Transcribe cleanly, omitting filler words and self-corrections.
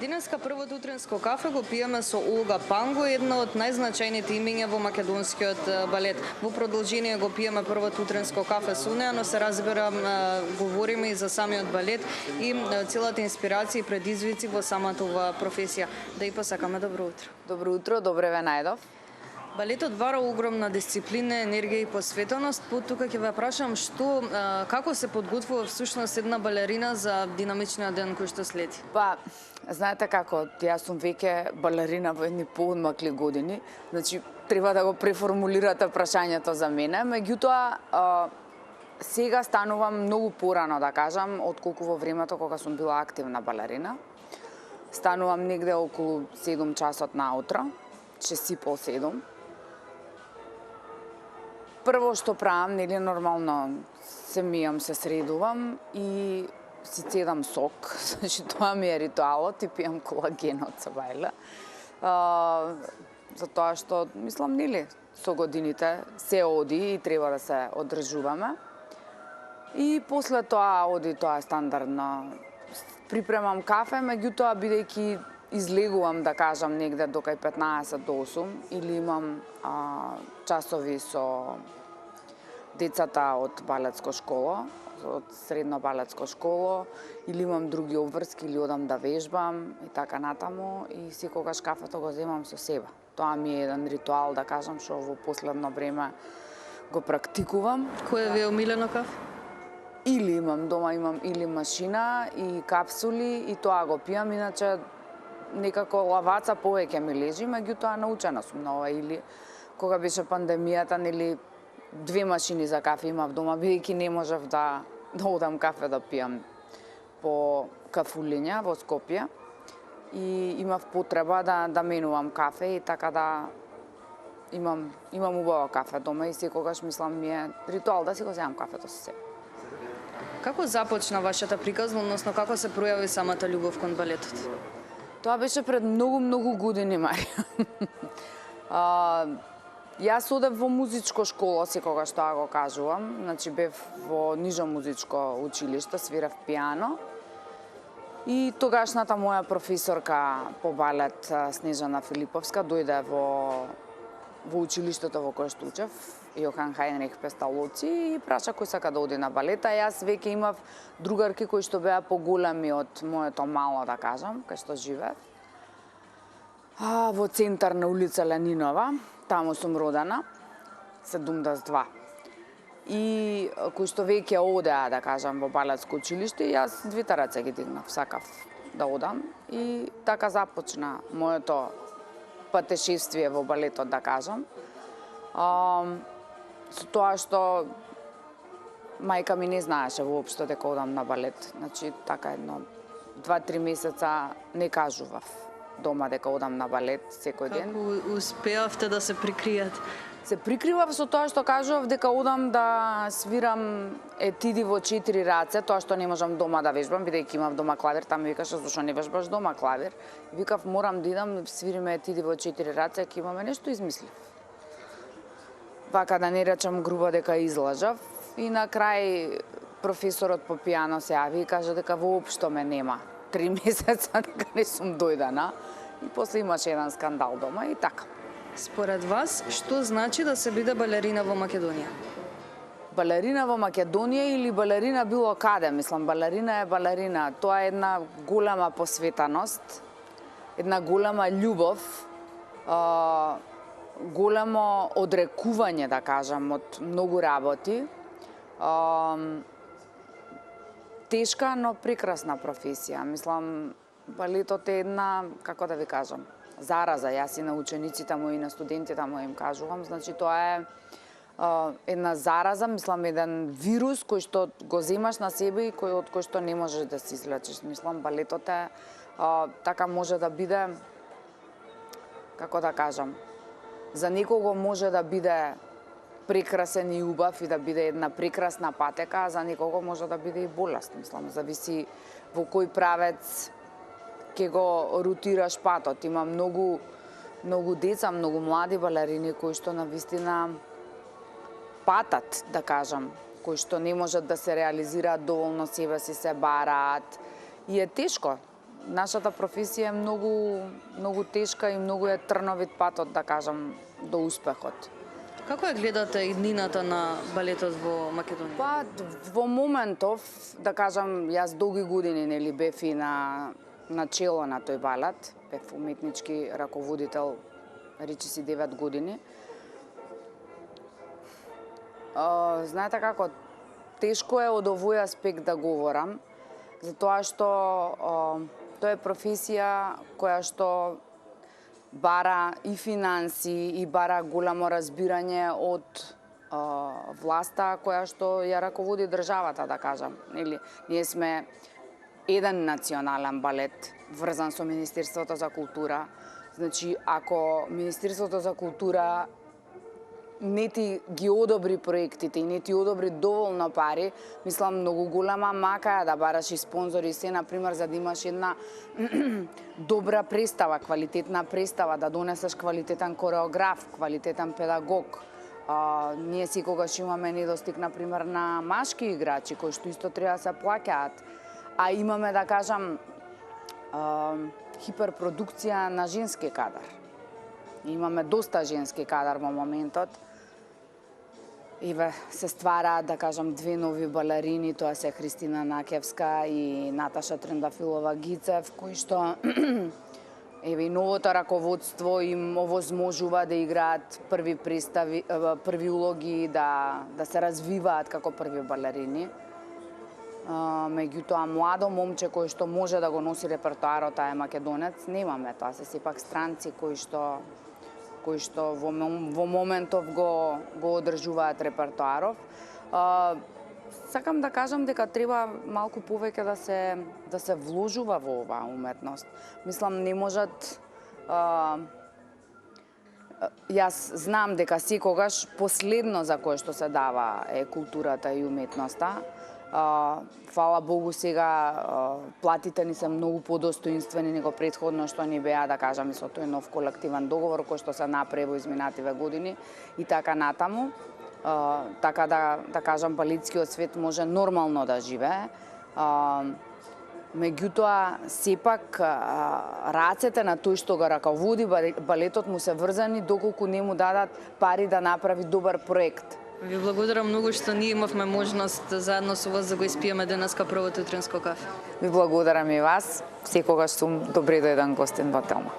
Денеска првото утринско кафе го пиеме со Олга Панго, една од најзначајните имиња во македонскиот балет. Во продолжение го пиеме првото утринско кафе со неа, но се разберам, говориме и за самиот балет и целата инспирација и предизвици во самата ова професија. Да и посакаме добро утро. Добро утро, добре ве најдов. Балетот бара огромна дисциплина, енергија и посветеност. Тука ќе ве прашам како се подготвува всушност една балерина за динамичниот ден кој што следи? Па, знаете како, јас сум веќе балерина во едни поодмакли години, значи треба да го преформулирате прашањето за мене, меѓутоа сега станувам многу порано, да кажам, отколку во времето кога сум била активна балерина. Станувам негде околу 7 часот наутро, 6:30-7. Прво што правам, нели нормално се мијам, се средувам и си цедам сок, значи тоа ми е ритуалот и пијам колагенот со бајле. Затоа што, мислам, нели, со годините се оди и треба да се одржуваме. И после тоа оди, тоа е стандардно. Припремам кафе, меѓутоа бидејќи излегувам, да кажам, негде до кај 15 до 8 или имам часови со децата од балетско школо, од средно балетско школо, или имам други обврски, или одам да вежбам и така натаму, и секогаш кафето го земам со себе. Тоа ми е еден ритуал, да кажам, што во последно време го практикувам. Кој ви е омилено кафе? Или имам дома, имам или машина и капсули и тоа го пијам, иначе некако лаваца повеќе ми лежи, меѓутоа научена сум на ова. Или кога беше пандемијата, нели 2 машини за кафе имав дома, бидејќи не можев да одам кафе да пијам по кафулиња во Скопје и имав потреба да менувам кафе и така да имам убаво кафе дома и секогаш мислам ми е ритуал да си го земам кафето со себе. Како започна вашата приказна, односно како се пројави самата љубов кон балетот? Тоа беше пред многу години, Марија. Јас одев во музичко школо, секогаш тоа го кажувам. Значи бев во нижо музичко училиште, свирев пијано. И тогашната моја професорка по балет, Снежана Филиповска, дојде во училиштето во кое што учев, Јохан Хајнрих Песталоци, и праша кој сака да оди на балета. Јас веќе имав другарки кои што беа поголеми од моето мало, да кажам, кај што живеев. Во центар на улица Ленинова, таму сум родена, 72. И кои што веќе одеа, да кажам, во балетско училиште, јас двете раце ги дигнав, сакав да одам. И така започна моето патешествие во балетот, да кажам. Со тоа што мајка ми не знаеше воопшто дека одам на балет. Значи, така едно 2-3 месеца не кажував дома дека одам на балет секој ден. Како успеавте да се прикриете? Се прикривав со тоа што кажував дека одам да свирам етиди во 4 раце, тоа што не можам дома да вежбам, бидејќи имав дома клавир, таму ми викаше зошто не вежбаш дома клавир. И викав морам да идам, свириме етиди во 4 раце, ќе имаме нешто измислив. Вака да не речам грубо дека излажав и на крај професорот по пијано се јави и кажа дека воопшто ме нема. 3 месеца дека не сум дојдена и после имаше еден скандал дома и така. Според вас, што значи да се биде балерина во Македонија? Балерина во Македонија или балерина било каде, мислам, балерина е балерина. Тоа е една голема посветеност, една голема љубов, големо одрекување, да кажам, од многу работи. Тешка, но прекрасна професија. Мислам, балетот е една, како да ви кажам, зараза. Јас и на учениците мои, и на студентите мои им кажувам. Значи, тоа е една зараза, мислам, еден вирус кој што го земаш на себе и од кој што не можеш да се излечиш. Мислам, балетот е така може да биде, како да кажам, за некого може да биде прекрасен и убав и да биде една прекрасна патека, а за некого може да биде и болест, мислам, зависи во кој правец ќе го рутираш патот. Има многу деца, многу млади балерини кои што навистина патат, да кажам, кои што не можат да се реализираат доволно себе си, се бараат и е тешко. нашата професија е многу тешка и многу е трновит патот, да кажам, до успехот. Како ја гледате иднината на балетот во Македонија? Па, во моментов, да кажам, јас долги години нели бев и на чело на тој балет, бев уметнички раководител, речиси 9 години. Знаете како, тешко е од овој аспект да говорам, затоа што тоа е професија која што бара и финанси и бара голямо разбирање од власта која што ја раководи државата, да кажам. Нели, ние сме еден национален балет врзан со Министерството за култура. Значи, ако Министерството за култура не ти ги одобри проектите и не ти одобри доволно пари, мислам многу голема мака е да бараш и спонзори и се, например, за да имаш една добра представа, квалитетна представа, да донесеш квалитетен кореограф, квалитетен педагог. Ние секогаш имаме недостиг, например, на машки играчи, кои што исто треба да се плаќаат, а имаме, да кажам, хиперпродукција на женски кадар. Имаме доста женски кадар во моментот. Се ствараат, да кажам, две нови балерини, тоа се Христина Накевска и Наташа Трендафилова-Гицев, кои што и новото раководство им овозможува да играат први улоги, да се развиваат како први балерини. Меѓутоа, младо момче кој што може да го носи репертоарот, а е македонец, немаме тоа, се сепак странци кои што во моментов го одржуваат репертоаров. Сакам да кажам дека треба малку повеќе да се вложува во оваа уметност. Мислам, не можат... Јас знам дека секогаш последно за кое што се дава е културата и уметноста. Фала Богу, сега платите ни се многу подостоинствени него претходно што ни беа, да кажам, и со тој нов колективен договор кој што се направи во изминативе години и така натаму. Така да кажам, балетскиот свет може нормално да живее. Меѓутоа, сепак, рацете на тој што го раководи балетот му се врзани доколку не му дадат пари да направи добар проект. Ви благодарам многу што ние имавме можност заедно со вас да го испиеме денеска првото утринско кафе. Ви благодарам и вас. Секогаш сум добре дојден гостин во Телма.